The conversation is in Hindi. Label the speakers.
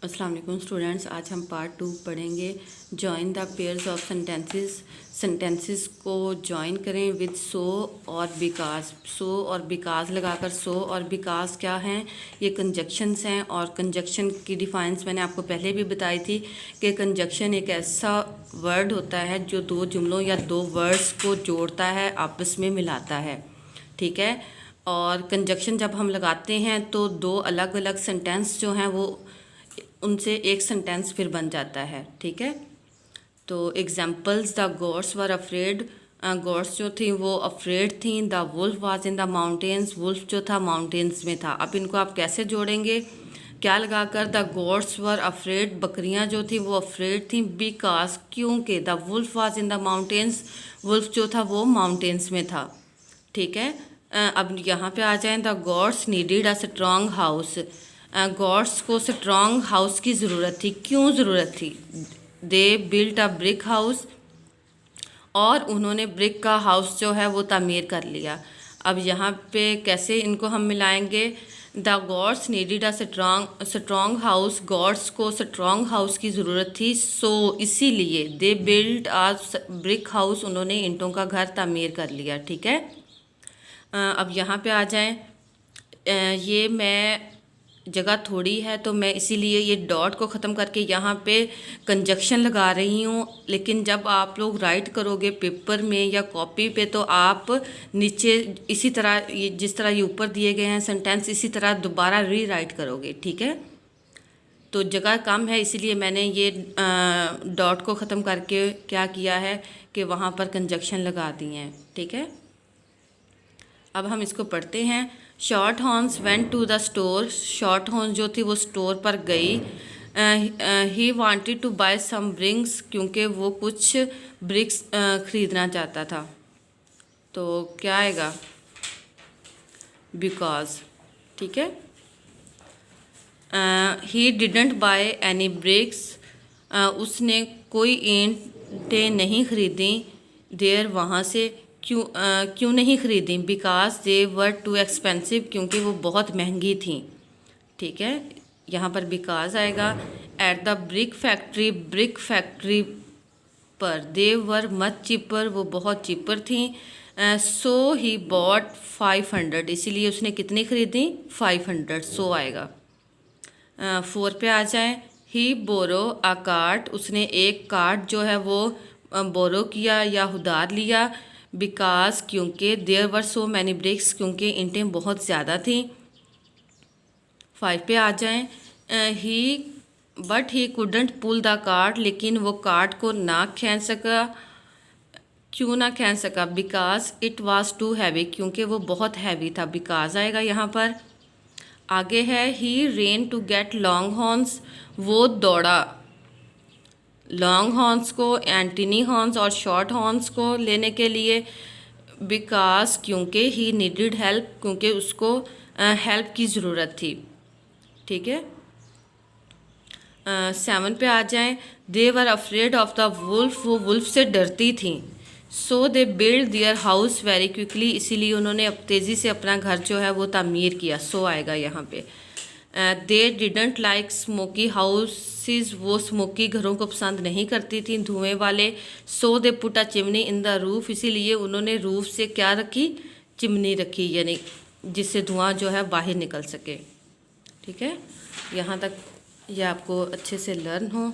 Speaker 1: अस्सलाम वालेकुम स्टूडेंट्स, आज हम पार्ट 2 पढ़ेंगे। Join the pairs of sentences को जॉइन करें विद सो और बिकॉज। सो और बिकॉज लगाकर, सो और बिकॉज क्या हैं, ये कंजक्शंस हैं। और कंजक्शन की डिफाइंस मैंने आपको पहले भी बताई थी कि कंजक्शन एक ऐसा वर्ड होता है जो दो जुमलों या दो वर्ड्स को जोड़ता है, आपस में मिलाता है। ठीक है। और कंजक्शन जब हम लगाते हैं तो दो अलग अलग सेंटेंस जो हैं वो उनसे एक सेंटेंस फिर बन जाता है। ठीक है। तो examples, the goats were afraid. Goats जो थी वो अफ्रेड थी। The wolf was in the mountains. Wolf जो था माउंटेन्स में था। अब इनको आप कैसे जोड़ेंगे, क्या लगाकर? द गोट्स वर अफ्रेड, बकरियां जो थी वो अफ्रेड थी बिकॉज, क्योंकि the wolf was in the mountains, wolf जो था वो माउंटेन्स में था। ठीक है। अब यहाँ पे आ जाएं, the gods needed a strong house. Gods को स्ट्रॉन्ग हाउस की ज़रूरत थी। क्यों ज़रूरत थी? They built a brick house, और उन्होंने ब्रिक का हाउस जो है वो तामीर कर लिया। अब यहाँ पे कैसे इनको हम मिलाएंगे? The gods needed a strong house, gods को स्ट्रॉन्ग हाउस की ज़रूरत थी, सो इसीलिए they built a brick house, उन्होंने ईंटों का घर तामीर कर लिया। ठीक है। अब यहाँ पे आ जाएं, ये मैं जगह थोड़ी है तो मैं इसीलिए ये डॉट को ख़त्म करके यहाँ पे कंजक्शन लगा रही हूँ। लेकिन जब आप लोग राइट करोगे पेपर में या कॉपी पे तो आप नीचे इसी तरह, ये जिस तरह ये ऊपर दिए गए हैं सेंटेंस, इसी तरह दोबारा री राइट करोगे। ठीक है। तो जगह कम है इसीलिए मैंने ये डॉट को ख़त्म करके क्या किया है कि वहाँ पर कंजक्शन लगा दिए हैं। ठीक है। अब हम इसको पढ़ते हैं। Short horns went to the store. Short horns जो थी वो स्टोर पर गई। He wanted to buy some bricks, क्योंकि वो कुछ ब्रिक्स ख़रीदना चाहता था। तो क्या आएगा? बिकॉज। ठीक है। He didn't buy any bricks, उसने कोई ईंटें नहीं खरीदी। देयर, वहाँ से। क्यों नहीं खरीदी? Because they were too expensive, क्योंकि वो बहुत महंगी थी। ठीक है। यहाँ पर बिकॉज आएगा। एट द ब्रिक फैक्ट्री पर, दे वर मच चीपर, वो बहुत चीपर थी। सो ही बॉट 500, इसीलिए उसने कितनी खरीदी? 500, सो आएगा। 4 पे आ जाए। ही बोरो अ कार्ट, उसने एक कार्ट जो है वो बोरो किया या उधार लिया। बिकॉज, क्योंकि there were so many bricks, क्योंकि ईंटें बहुत ज़्यादा थी। 5 पे आ जाएं। But he couldn't pull the cart, लेकिन वो कार्ट को ना खींच सका। क्यों ना खींच सका? Because it was too heavy, क्योंकि वो बहुत हैवी था। बिकॉज आएगा यहाँ पर। आगे है, he ran to get long horns, वो दौड़ा लॉन्ग हॉर्न्स को, एंटीनी हॉर्न्स और शॉर्ट हॉर्न्स को लेने के लिए। बिकॉज, क्योंकि ही नीडिड हेल्प, क्योंकि उसको हेल्प की ज़रूरत थी। ठीक है। 7 पे आ जाएं। They were afraid of the wolf, वो वुल्फ से डरती थी। So they build their house very quickly, इसीलिए उन्होंने अब तेज़ी से अपना घर जो है वो तामीर किया। सो आएगा यहाँ पे। They didn't like smoky houses, वो स्मोकी घरों को पसंद नहीं करती थी, धुएं वाले। So they put a chimney in the roof, इसीलिए उन्होंने रूफ से क्या रखी? चिमनी रखी, यानी जिससे धुआं जो है बाहर निकल सके। ठीक है। यहाँ तक ये आपको अच्छे से लर्न हो।